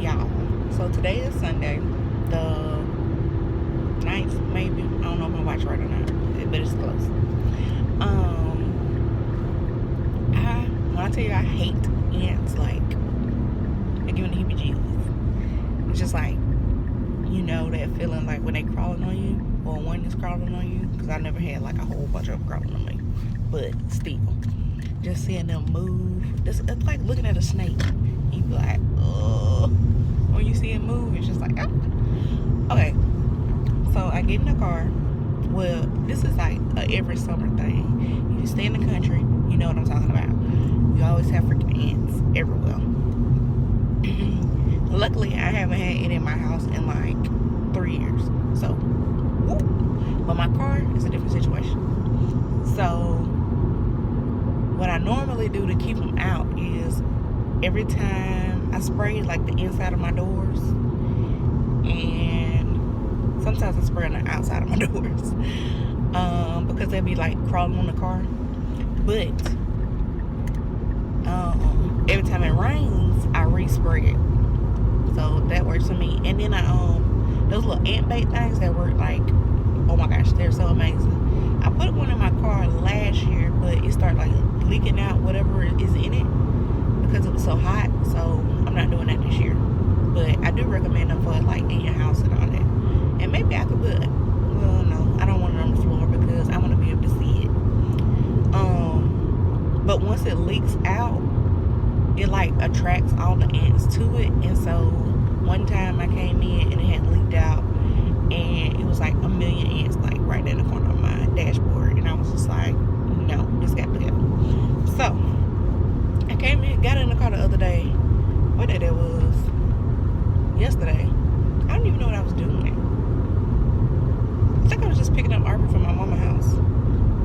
Y'all. So today is Sunday, the 9th, maybe. I don't know if my watch right or not, but it's close. When I tell you I hate ants, like, they give me the heebie-jeebies. It's just like, that feeling like when they crawling on you, or one is crawling on you, because I never had like a whole bunch of them crawling on me, but still, just seeing them move, it's like looking at a snake. You be like, oh, when you see it move, it's just like, oh. Okay, so I get in the car. Well, this is like a every summer thing. If you stay in the country, you know what I'm talking about. You always have freaking ants everywhere. Luckily, I haven't had it in my house in like 3 years. So, woo. But my car is a different situation. So, what I normally do to keep them out is every time I spray like the inside of my doors, and sometimes I spray on the outside of my doors, because they'll be like crawling on the car. But every time it rains, I respray it, so that works for me. And then those little ant bait things that work, like, oh my gosh, they're so amazing. I put one in my car last year, but it started like leaking out whatever is in it because it was so hot. So I'm not doing that this year, but I do recommend them for like in your house and all that. And maybe I could put, well, no, I don't want it on the floor because I want to be able to see it. But once it leaks out, it like attracts all the ants to it. And so one time I came in and it had leaked out, and it was like a million ants like right in the corner of my dashboard, and I was just like, no, this got to go. So I came in, got in the car the other day. What day that was? Yesterday. I don't even know what I was doing. I think I was just picking up Arbor from my mama's house.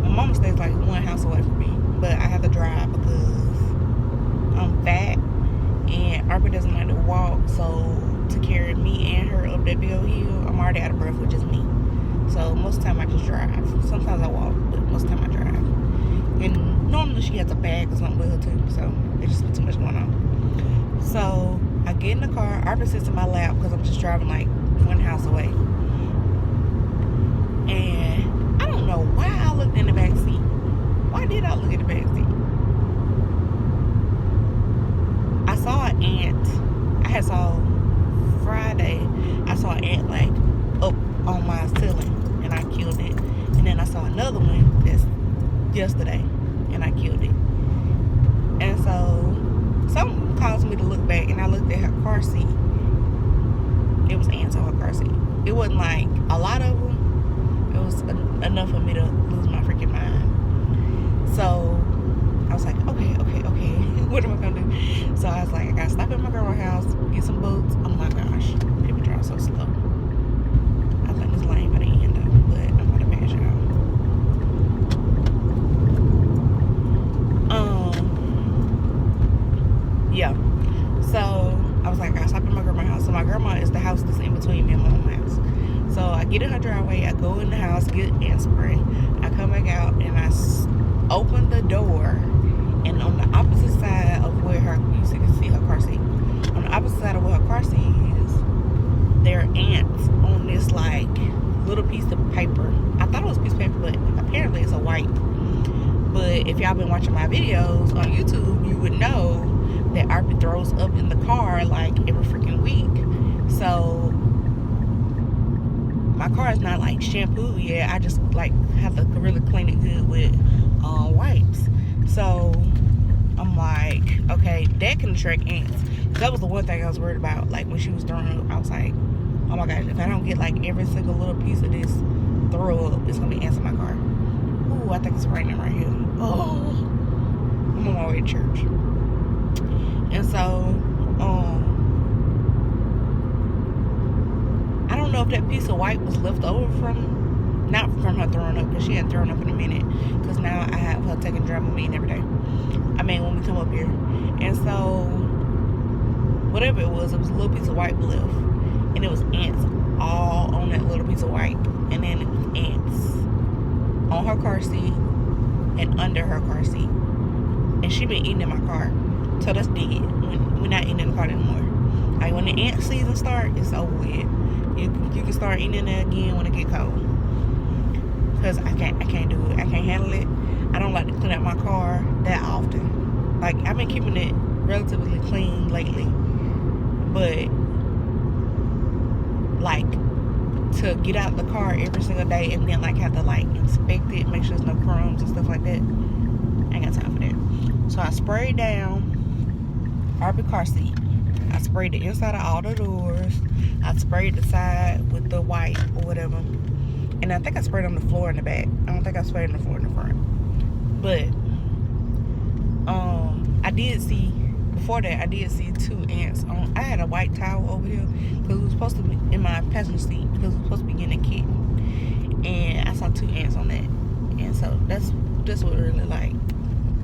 My mama stays like one house away from me, but I have to drive because I'm fat and Arbor doesn't like to walk. So to carry me and her up that big old hill, I'm already out of breath with just me. So most of the time I just drive. Sometimes I walk, but most of the time I drive. And normally she has a bag or something with her too, so there's just too much going on. So I get in the car, Arbor sits in my lap because I'm just driving like one house away. And I don't know why I looked in the back seat. Why did I look in the back seat? I saw an ant. I had saw Friday. I saw an ant like up on my ceiling, and I killed it. And then I saw another one that's yesterday, and I killed it. And so something caused me to look back, and I looked at her car seat. It was ants on her car seat. It wasn't like a lot of them. It was enough for me to lose my freaking mind. So I was like, okay. What am I gonna do? So I was like, I gotta stop at my grandma's house, get some boots. Oh my gosh, people drive so slow. I think this lane by the end of, but I'm gonna pass y'all. Yeah. So I was like, I gotta stop at my grandma's house. So my grandma is the house that's in between me and my mama's house. So I get in her driveway, I go in the house, get ant spray. I come back out and I open the door, and on the opposite side of where you can see her car seat. On the opposite side of where her car seat is, there are ants on this like little piece of paper. I thought it was a piece of paper, but apparently it's a white. But if y'all been watching my videos on YouTube, you would know that Arbor throws up in the car like every freaking week. So my car is not like shampooed yet. I just like have to really clean it good with wipes. So I'm like, okay, that can attract ants. That was the one thing I was worried about. Like when she was throwing up, I was like, oh my gosh, if I don't get like every single little piece of this throw up, it's gonna be ants in my car. Ooh, I think it's raining right here. Oh, I'm on my way to church. And so I don't know if that piece of white was left over from, not from her throwing up, because she hadn't thrown up in a minute, because now I have her taking Dramamine every day. I mean, when we come up here. And so whatever it was a little piece of white left, and it was ants all on that little piece of white. And then it was ants on her car seat and under her car seat. And she been eating in my car. So that's dead. We're not eating in the car anymore. Like when the ant season start, it's over with. You can start eating there again when it get cold. Cause I can't do it. I can't handle it. I don't like to clean out my car that often. Like I've been keeping it relatively clean lately, but like to get out the car every single day and then like have to like inspect it, make sure there's no crumbs and stuff like that. I ain't got time for that. So I sprayed down RB car seat. I sprayed the inside of all the doors. I sprayed the side with the white or whatever. And I think I sprayed on the floor in the back. I don't think I sprayed on the floor in the front. But I did see, before that, I did see 2 ants on. I had a white towel over here because it was supposed to be in my passenger seat because it was supposed to be getting a kitten. And I saw 2 ants on that. And so that's what really like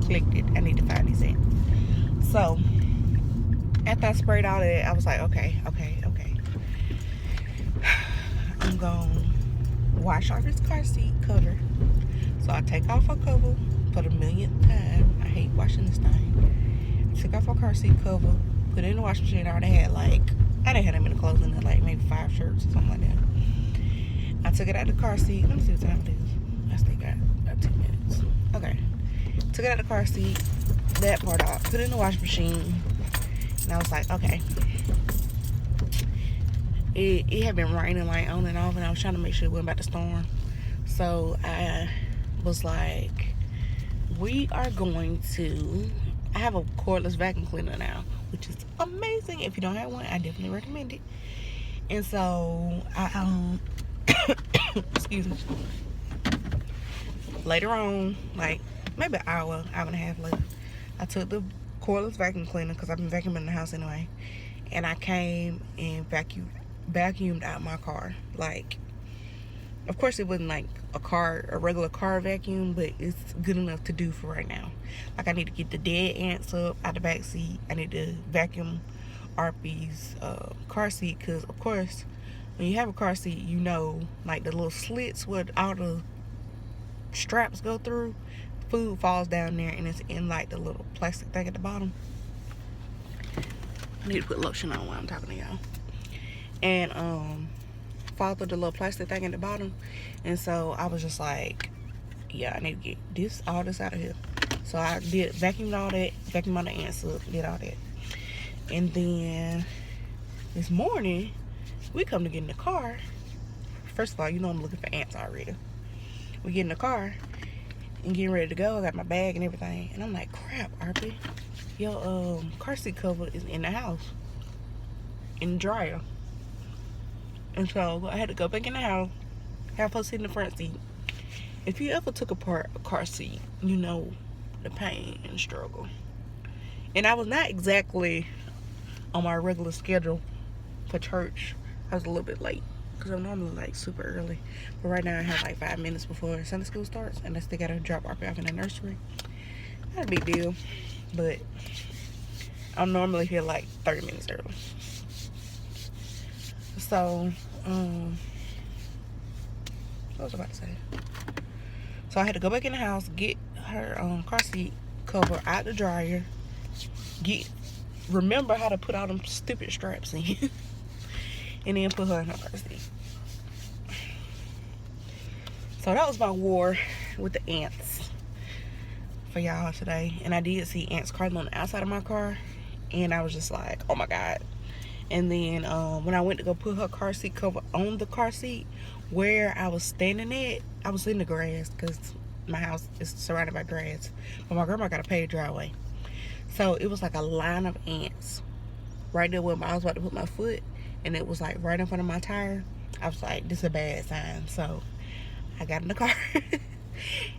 clicked it. I need to find these ants. So after I sprayed all of that, I was like, okay. I'm gonna wash off this car seat cover. So I take off her cover for the millionth time. I hate washing this thing. I took off her car seat cover, put it in the washing machine. I already had I didn't have that many clothes in there, like maybe 5 shirts or something like that. I took it out of the car seat. Let me see what time it is. I still got about 2 minutes. Okay. Took it out of the car seat, that part off, put it in the washing machine. And I was like, okay. It had been raining like on and off, and I was trying to make sure it wasn't about to storm. So I was like, we are going to, I have a cordless vacuum cleaner now, which is amazing. If you don't have one, I definitely recommend it. And so I excuse me, later on, like maybe an hour and a half later, I took the cordless vacuum cleaner, because I've been vacuuming the house anyway, and I came and vacuumed out my car. Like, of course it wasn't like a regular car vacuum, but it's good enough to do for right now. Like, I need to get the dead ants up out the back seat. I need to vacuum RP's car seat, because of course when you have a car seat, you know, like the little slits where all the straps go through, food falls down there, and it's in like the little plastic thing at the bottom. I need to put lotion on while I'm talking to y'all. And fall through the little plastic thing at the bottom. And so I was just like, yeah, I need to get all this out of here. So I did vacuumed all that, vacuumed all the ants up, did all that. And then this morning, we come to get in the car. First of all, you know I'm looking for ants already. We get in the car and getting ready to go. I got my bag and everything. And I'm like, crap, RP, your car seat cover is in the house, in the dryer. And so I had to go back in the house, have her sit in the front seat. If you ever took apart a car seat, you know the pain and struggle. And I was not exactly on my regular schedule for church. I was a little bit late, because I'm normally like super early. But right now I have like 5 minutes before Sunday school starts, and I still gotta drop RP off in the nursery. Not a big deal, but I'm normally here like 30 minutes early. So, what was I about to say? So I had to go back in the house, get her car seat cover out the dryer, remember how to put all them stupid straps in, and then put her in her car seat. So that was my war with the ants for y'all today. And I did see ants crawling on the outside of my car, and I was just like, oh my God. And then when I went to go put her car seat cover on the car seat, where I was standing at, I was in the grass, because my house is surrounded by grass. But my grandma got a paved driveway. So it was like a line of ants right there where I was about to put my foot, and it was like right in front of my tire. I was like, this is a bad sign. So I got in the car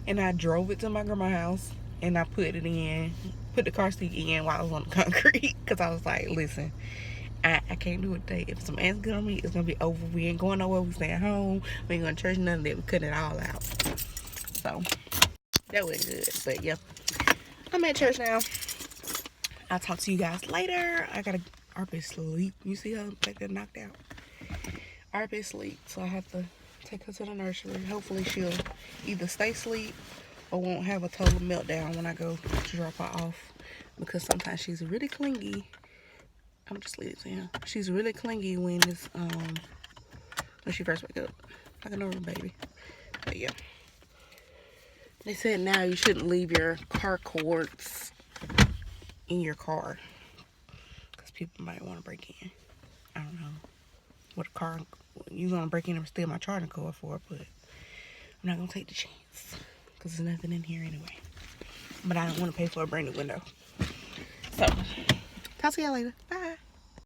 and I drove it to my grandma's house, and I put the car seat in while I was on the concrete, because I was like, listen, I can't do it today. If some ants get on me, it's gonna be over. We ain't going nowhere. We staying home. We ain't going to church, none of that. We cut it all out. So that wasn't good. But yeah, I'm at church now. I'll talk to you guys later. I gotta RP sleep. You see her back there knocked out? RP sleep, so I have to take her to the nursery. Hopefully she'll either stay asleep or won't have a total meltdown when I go to drop her off, because sometimes she's really clingy I'm just leave it to him. She's really clingy when she first wake up. Like a normal baby. But yeah. They said now you shouldn't leave your car cords in your car. Because people might want to break in. I don't know what a car you're going to break in and steal my charging cord for, but I'm not going to take the chance. Because there's nothing in here anyway. But I don't want to pay for a brand new window. So, talk to y'all later. Bye.